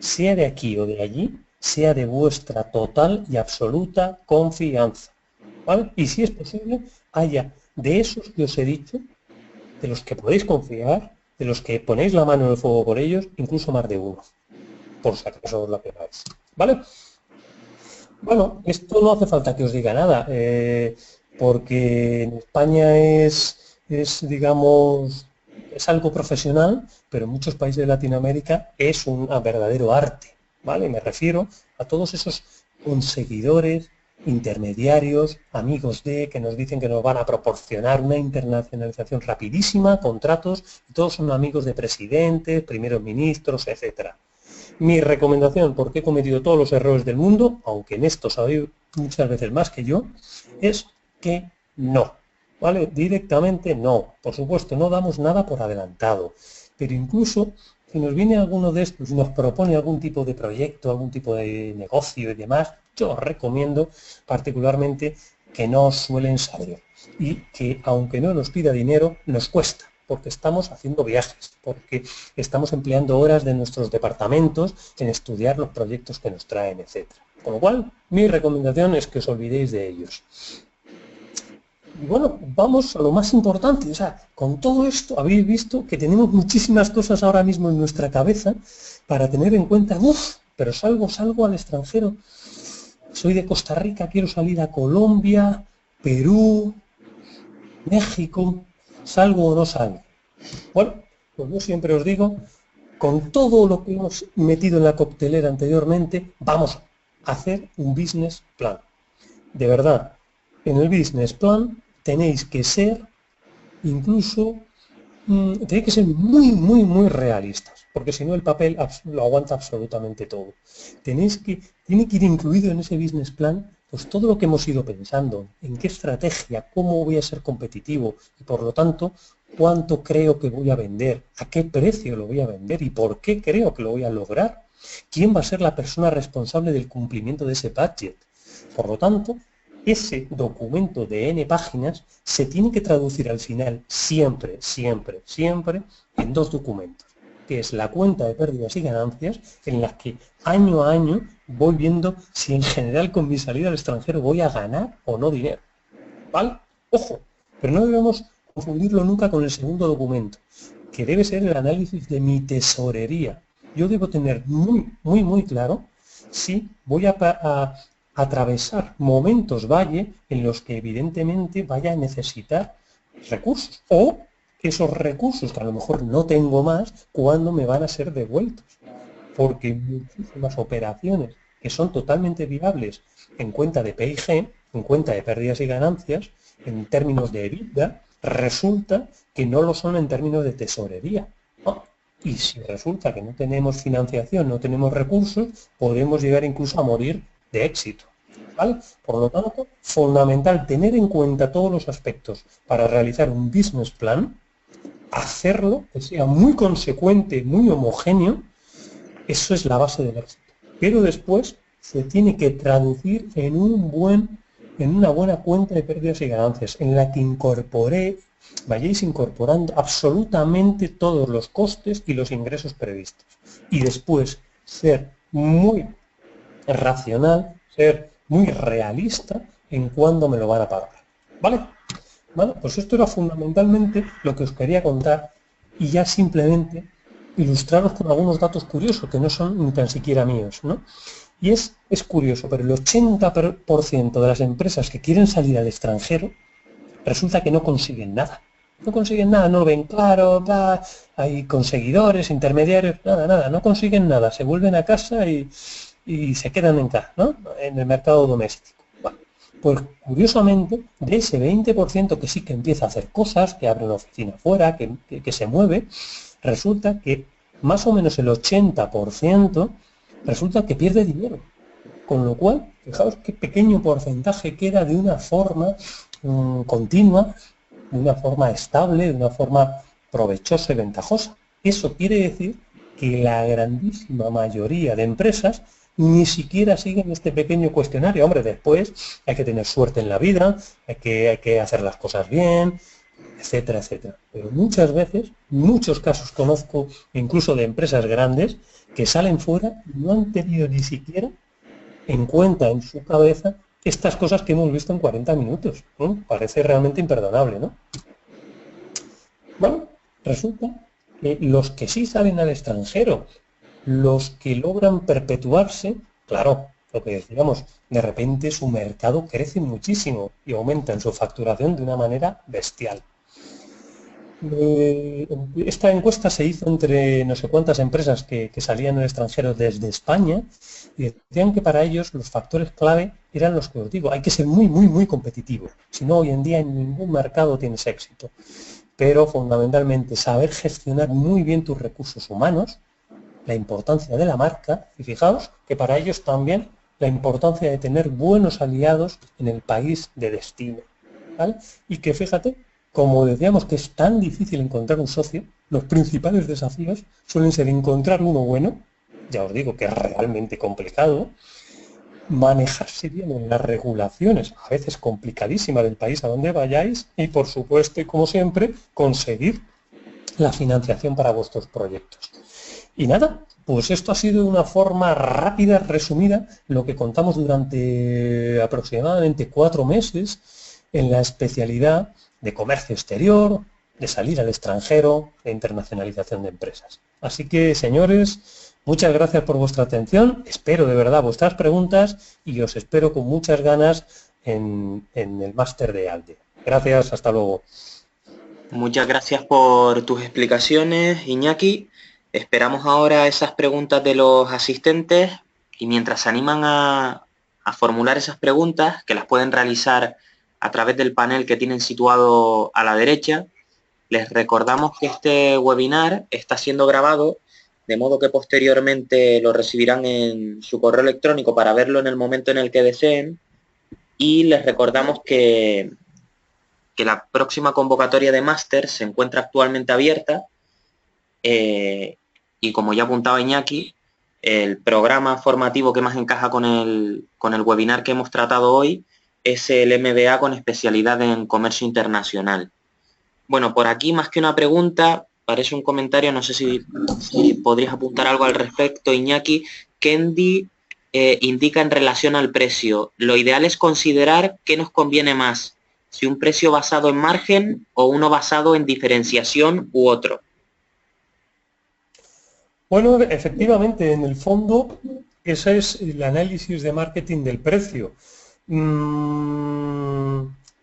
A: sea de aquí o de allí, sea de vuestra total y absoluta confianza, ¿vale? Y si es posible, haya de esos que os he dicho, de los que podéis confiar, de los que ponéis la mano en el fuego por ellos, incluso más de uno, por si acaso os la pegáis, ¿vale? Bueno, esto no hace falta que os diga nada, porque en España digamos, es algo profesional, pero en muchos países de Latinoamérica es un verdadero arte, ¿vale? Me refiero a todos esos conseguidores, intermediarios, amigos que nos dicen que nos van a proporcionar una internacionalización rapidísima, contratos, y todos son amigos de presidentes, primeros ministros, etcétera. Mi recomendación, porque he cometido todos los errores del mundo, aunque en esto sabéis muchas veces más que yo, es que no, ¿vale? Directamente no. Por supuesto, no damos nada por adelantado, pero incluso si nos viene alguno de estos y nos propone algún tipo de proyecto, algún tipo de negocio y demás, yo os recomiendo particularmente que no os suelen salir y que aunque no nos pida dinero, nos cuesta, porque estamos haciendo viajes, porque estamos empleando horas de nuestros departamentos en estudiar los proyectos que nos traen, etc. Con lo cual, mi recomendación es que os olvidéis de ellos. Y bueno, vamos a lo más importante. O sea, con todo esto habéis visto que tenemos muchísimas cosas ahora mismo en nuestra cabeza para tener en cuenta, pero salgo al extranjero, soy de Costa Rica, quiero salir a Colombia, Perú, México, ¿salgo o no salgo? Bueno, pues yo siempre os digo, con todo lo que hemos metido en la coctelera anteriormente, vamos a hacer un business plan. De verdad, en el business plan tenéis que ser incluso, tenéis que ser muy realistas, porque si no el papel lo aguanta absolutamente todo. Tiene que ir incluido en ese business plan pues todo lo que hemos ido pensando, en qué estrategia, cómo voy a ser competitivo y por lo tanto cuánto creo que voy a vender, a qué precio lo voy a vender y por qué creo que lo voy a lograr, quién va a ser la persona responsable del cumplimiento de ese budget. Por lo tanto, ese documento de N páginas se tiene que traducir al final siempre en dos documentos, que es la cuenta de pérdidas y ganancias, en las que año a año voy viendo si en general con mi salida al extranjero voy a ganar o no dinero, ¿vale? Ojo, pero no debemos confundirlo nunca con el segundo documento, que debe ser el análisis de mi tesorería. Yo debo tener muy claro si voy a atravesar momentos valle en los que evidentemente vaya a necesitar recursos o que esos recursos que a lo mejor no tengo más, ¿cuándo me van a ser devueltos? Porque muchísimas operaciones que son totalmente viables en cuenta de P&G, en cuenta de pérdidas y ganancias, en términos de EBITDA, resulta que no lo son en términos de tesorería. Y si resulta que no tenemos financiación, no tenemos recursos, podemos llegar incluso a morir de éxito, ¿vale? Por lo tanto, fundamental tener en cuenta todos los aspectos para realizar un business plan, hacerlo, que sea muy consecuente, muy homogéneo, eso es la base del éxito. Pero después se tiene que traducir en una buena cuenta de pérdidas y ganancias, en la que vayáis incorporando absolutamente todos los costes y los ingresos previstos. Y después ser muy racional, ser muy realista en cuándo me lo van a pagar. ¿Vale? Bueno, pues esto era fundamentalmente lo que os quería contar y ya simplemente ilustraros con algunos datos curiosos que no son ni tan siquiera míos, ¿no? Y es curioso, pero el 80% de las empresas que quieren salir al extranjero resulta que no consiguen nada. No consiguen nada, no lo ven claro, hay conseguidores, intermediarios, nada, no consiguen nada. Se vuelven a casa y y se quedan en casa, ¿no? En el mercado doméstico. Bueno, pues curiosamente, de ese 20% que sí que empieza a hacer cosas, que abre una oficina fuera, que se mueve, resulta que más o menos el 80% resulta que pierde dinero. Con lo cual, fijaos qué pequeño porcentaje queda de una forma continua, de una forma estable, de una forma provechosa y ventajosa. Eso quiere decir que la grandísima mayoría de empresas ni siquiera siguen este pequeño cuestionario. Hombre, después hay que tener suerte en la vida, hay que hacer las cosas bien, etcétera, etcétera. Pero muchas veces, muchos casos conozco, incluso de empresas grandes, que salen fuera y no han tenido ni siquiera en cuenta en su cabeza estas cosas que hemos visto en 40 minutos. Parece realmente imperdonable, ¿no? Bueno, resulta que los que sí salen al extranjero, los que logran perpetuarse, claro, lo que decíamos, de repente su mercado crece muchísimo y aumenta en su facturación de una manera bestial. Esta encuesta se hizo entre no sé cuántas empresas que salían al extranjero desde España y decían que para ellos los factores clave eran los que os digo. Hay que ser muy, muy, muy competitivo. Si no, hoy en día en ningún mercado tienes éxito. Pero fundamentalmente saber gestionar muy bien tus recursos humanos, la importancia de la marca, y fijaos que para ellos también la importancia de tener buenos aliados en el país de destino, ¿vale? Y que fíjate, como decíamos que es tan difícil encontrar un socio, los principales desafíos suelen ser encontrar uno bueno, ya os digo que es realmente complicado, manejarse bien en las regulaciones, a veces complicadísimas del país a donde vayáis, y por supuesto, y como siempre, conseguir la financiación para vuestros proyectos. Y nada, pues esto ha sido de una forma rápida, resumida, lo que contamos durante aproximadamente 4 meses en la especialidad de comercio exterior, de salir al extranjero, de internacionalización de empresas. Así que, señores, muchas gracias por vuestra atención, espero de verdad vuestras preguntas y os espero con muchas ganas en el máster de ALDE. Gracias, hasta luego.
B: Muchas gracias por tus explicaciones, Iñaki. Esperamos ahora esas preguntas de los asistentes y mientras se animan a formular esas preguntas, que las pueden realizar a través del panel que tienen situado a la derecha, les recordamos que este webinar está siendo grabado, de modo que posteriormente lo recibirán en su correo electrónico para verlo en el momento en el que deseen, y les recordamos que la próxima convocatoria de máster se encuentra actualmente abierta y como ya apuntaba Iñaki, el programa formativo que más encaja con el webinar que hemos tratado hoy es el MBA con especialidad en comercio internacional. Bueno, por aquí más que una pregunta, parece un comentario, no sé si podrías apuntar algo al respecto, Iñaki. Kendi indica en relación al precio, lo ideal es considerar qué nos conviene más, si un precio basado en margen o uno basado en diferenciación u otro.
A: Bueno, efectivamente, en el fondo, ese es el análisis de marketing del precio.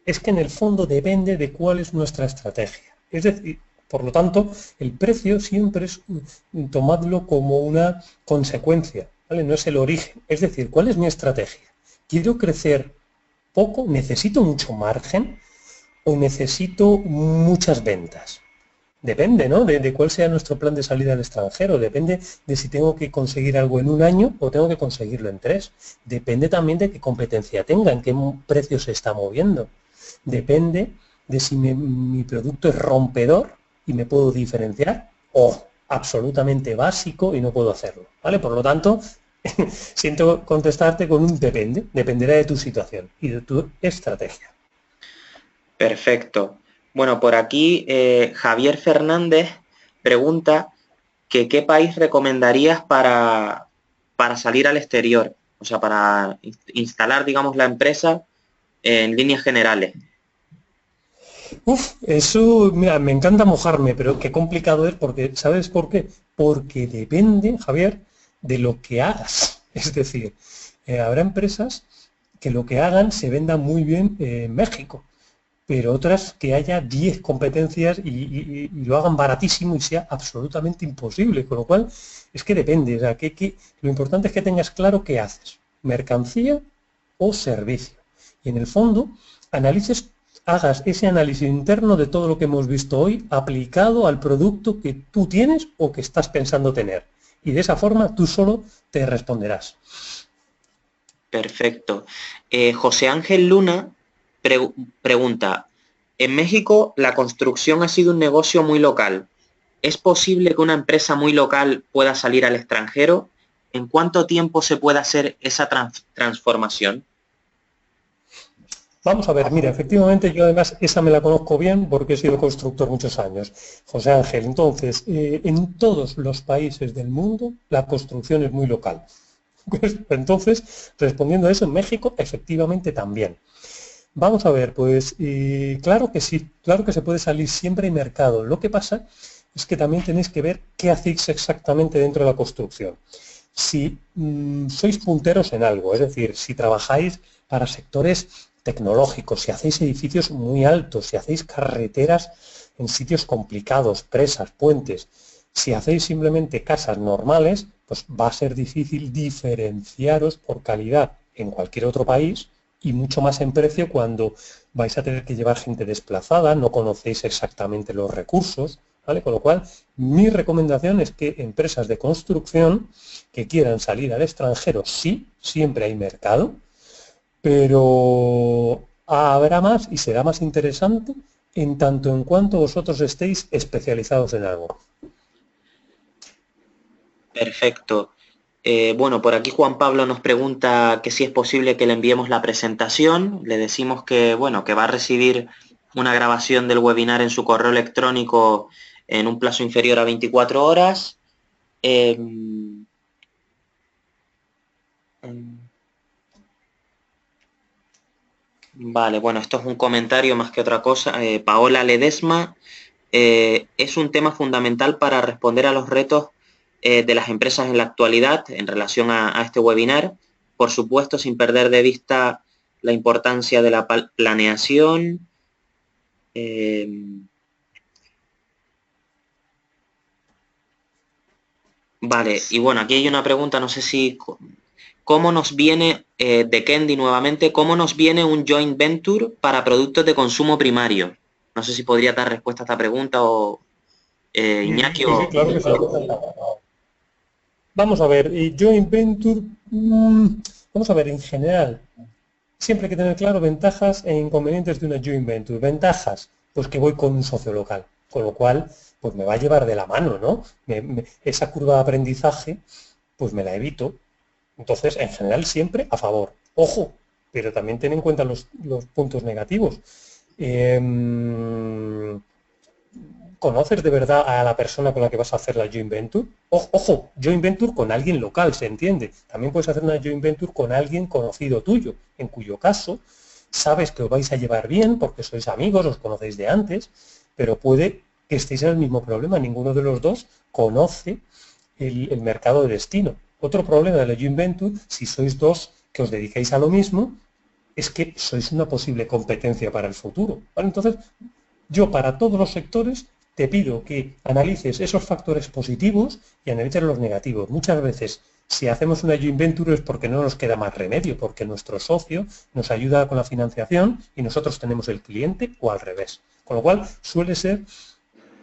A: Es que en el fondo depende de cuál es nuestra estrategia. Es decir, por lo tanto, el precio siempre es, tomadlo como una consecuencia, ¿vale? No es el origen. Es decir, ¿cuál es mi estrategia? ¿Quiero crecer poco? ¿Necesito mucho margen? ¿O necesito muchas ventas? Depende, ¿no? De cuál sea nuestro plan de salida al extranjero. Depende de si tengo que conseguir algo en 1 año o tengo que conseguirlo en 3. Depende también de qué competencia tenga, en qué precio se está moviendo. Depende de si mi producto es rompedor y me puedo diferenciar o absolutamente básico y no puedo hacerlo, ¿vale? Por lo tanto, siento contestarte con un depende. Dependerá de tu situación y de tu estrategia.
B: Perfecto. Bueno, por aquí Javier Fernández pregunta que qué país recomendarías para salir al exterior, o sea, para instalar, digamos, la empresa en líneas generales.
A: Eso, mira, me encanta mojarme, pero qué complicado es porque, ¿sabes por qué? Porque depende, Javier, de lo que hagas. Es decir, habrá empresas que lo que hagan se venda muy bien en México, pero otras que haya 10 competencias y lo hagan baratísimo y sea absolutamente imposible, con lo cual es que depende, o sea, lo importante es que tengas claro qué haces, mercancía o servicio. Y en el fondo, hagas ese análisis interno de todo lo que hemos visto hoy aplicado al producto que tú tienes o que estás pensando tener. Y de esa forma tú solo te responderás.
B: Perfecto. José Ángel Luna pregunta, en México la construcción ha sido un negocio muy local. ¿Es posible que una empresa muy local pueda salir al extranjero? ¿En cuánto tiempo se puede hacer esa transformación?
A: Vamos a ver, mira, efectivamente yo además esa me la conozco bien porque he sido constructor muchos años. José Ángel, entonces, en todos los países del mundo la construcción es muy local. Entonces, respondiendo a eso, en México efectivamente también. Vamos a ver, pues claro que sí, claro que se puede salir siempre en mercado. Lo que pasa es que también tenéis que ver qué hacéis exactamente dentro de la construcción. Si sois punteros en algo, es decir, si trabajáis para sectores tecnológicos, si hacéis edificios muy altos, si hacéis carreteras en sitios complicados, presas, puentes, si hacéis simplemente casas normales, pues va a ser difícil diferenciaros por calidad en cualquier otro país y mucho más en precio cuando vais a tener que llevar gente desplazada, no conocéis exactamente los recursos, ¿vale? Con lo cual, mi recomendación es que empresas de construcción que quieran salir al extranjero, sí, siempre hay mercado, pero habrá más y será más interesante en tanto en cuanto vosotros estéis especializados en algo.
B: Perfecto. Bueno, por aquí Juan Pablo nos pregunta que si es posible que le enviemos la presentación. Le decimos que, bueno, que va a recibir una grabación del webinar en su correo electrónico en un plazo inferior a 24 horas. Vale, bueno, esto es un comentario más que otra cosa. Paola Ledesma, es un tema fundamental para responder a los retos de las empresas en la actualidad en relación a este webinar, por supuesto sin perder de vista la importancia de la planeación. Vale, y bueno, aquí hay una pregunta, no sé si, ¿cómo nos viene, de Kendi nuevamente, cómo nos viene un joint venture para productos de consumo primario? No sé si podría dar respuesta a esta pregunta o Iñaki
A: Sí, sí, claro que sí. Vamos a ver, joint venture, vamos a ver, en general, siempre hay que tener claro ventajas e inconvenientes de una joint venture. Ventajas, pues que voy con un socio local, con lo cual, pues me va a llevar de la mano, ¿no? Esa curva de aprendizaje, pues me la evito. Entonces, en general, siempre a favor. Ojo, pero también ten en cuenta los puntos negativos. ¿Conoces de verdad a la persona con la que vas a hacer la joint venture? Ojo, joint venture con alguien local, se entiende. También puedes hacer una joint venture con alguien conocido tuyo, en cuyo caso sabes que os vais a llevar bien porque sois amigos, os conocéis de antes, pero puede que estéis en el mismo problema. Ninguno de los dos conoce el mercado de destino. Otro problema de la joint venture, si sois dos que os dedicáis a lo mismo, es que sois una posible competencia para el futuro, ¿vale? Entonces, yo para todos los sectores te pido que analices esos factores positivos y analices los negativos. Muchas veces, si hacemos una joint venture es porque no nos queda más remedio, porque nuestro socio nos ayuda con la financiación y nosotros tenemos el cliente o al revés. Con lo cual, suele ser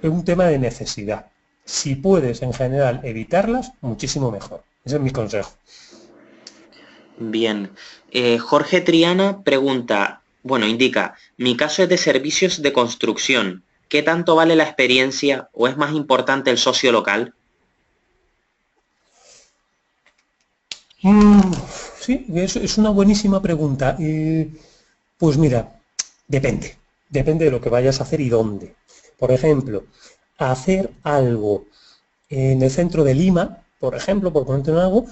A: un tema de necesidad. Si puedes, en general, evitarlas, muchísimo mejor. Ese es mi consejo.
B: Bien. Jorge Triana pregunta, bueno, indica, mi caso es de servicios de construcción. ¿Qué tanto vale la experiencia o es más importante el socio local?
A: Sí, es una buenísima pregunta. Pues mira, depende de lo que vayas a hacer y dónde. Por ejemplo, hacer algo en el centro de Lima, por ejemplo, por ponerte en algo,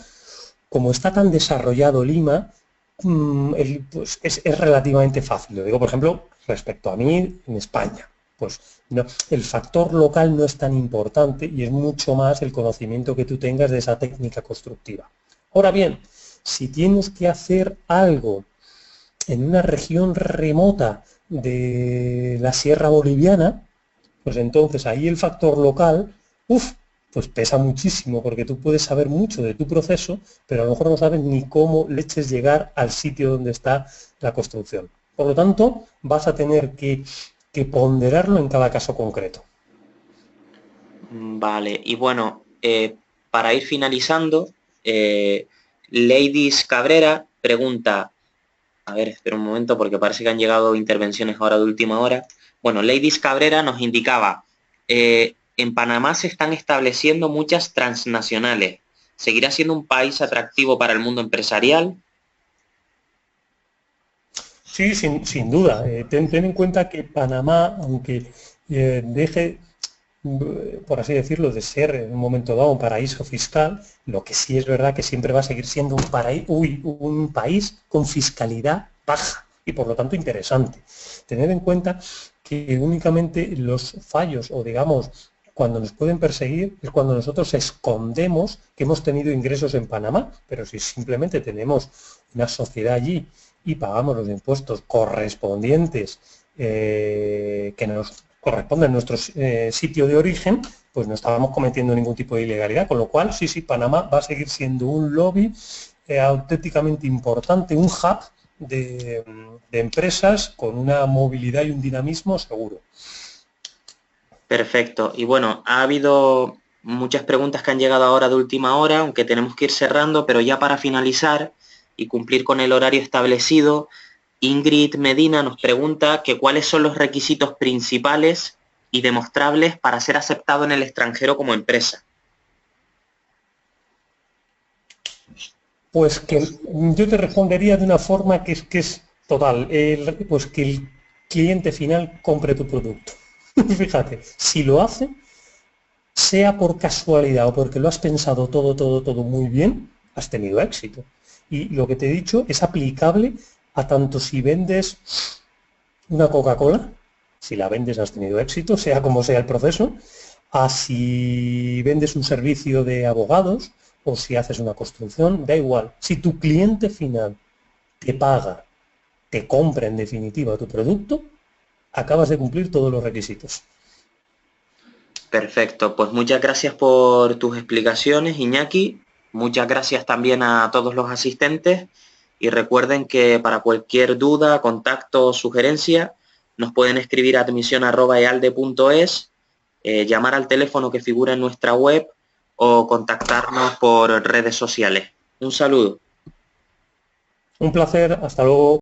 A: como está tan desarrollado Lima, pues es relativamente fácil. Lo digo, por ejemplo, respecto a mí en España. Pues no, el factor local no es tan importante y es mucho más el conocimiento que tú tengas de esa técnica constructiva. Ahora bien, si tienes que hacer algo en una región remota de la sierra boliviana, pues entonces ahí el factor local, pues pesa muchísimo, porque tú puedes saber mucho de tu proceso, pero a lo mejor no sabes ni cómo leches llegar al sitio donde está la construcción. Por lo tanto, vas a tener que ponderarlo en cada caso concreto.
B: Vale, y bueno, para ir finalizando, Ladies Cabrera pregunta, a ver, espera un momento porque parece que han llegado intervenciones ahora de última hora. Bueno, Ladies Cabrera nos indicaba, en Panamá se están estableciendo muchas transnacionales. ¿Seguirá siendo un país atractivo para el mundo empresarial?
A: Sí, sin duda. Ten en cuenta que Panamá, aunque deje, por así decirlo, de ser en un momento dado un paraíso fiscal, lo que sí es verdad que siempre va a seguir siendo un país con fiscalidad baja y por lo tanto interesante. Tener en cuenta que únicamente los fallos, o digamos, cuando nos pueden perseguir, es cuando nosotros escondemos que hemos tenido ingresos en Panamá, pero si simplemente tenemos una sociedad allí y pagamos los impuestos correspondientes que nos corresponde a nuestro sitio de origen, pues no estábamos cometiendo ningún tipo de ilegalidad, con lo cual, sí, Panamá va a seguir siendo un lobby auténticamente importante, un hub de empresas con una movilidad y un dinamismo seguro.
B: Perfecto. Y bueno, ha habido muchas preguntas que han llegado ahora de última hora, aunque tenemos que ir cerrando, pero ya para finalizar y cumplir con el horario establecido, Ingrid Medina nos pregunta que cuáles son los requisitos principales y demostrables para ser aceptado en el extranjero como empresa.
A: Pues que yo te respondería de una forma que es total, pues que el cliente final compre tu producto. Fíjate, si lo hace, sea por casualidad o porque lo has pensado todo muy bien, has tenido éxito. Y lo que te he dicho es aplicable a tanto si vendes una Coca-Cola, si la vendes has tenido éxito, sea como sea el proceso, a si vendes un servicio de abogados o si haces una construcción, da igual. Si tu cliente final te paga, te compra en definitiva tu producto, acabas de cumplir todos los requisitos.
B: Perfecto, pues muchas gracias por tus explicaciones, Iñaki. Muchas gracias también a todos los asistentes y recuerden que para cualquier duda, contacto o sugerencia nos pueden escribir a admisión@ealde.es, llamar al teléfono que figura en nuestra web o contactarnos por redes sociales. Un saludo.
A: Un placer, hasta luego.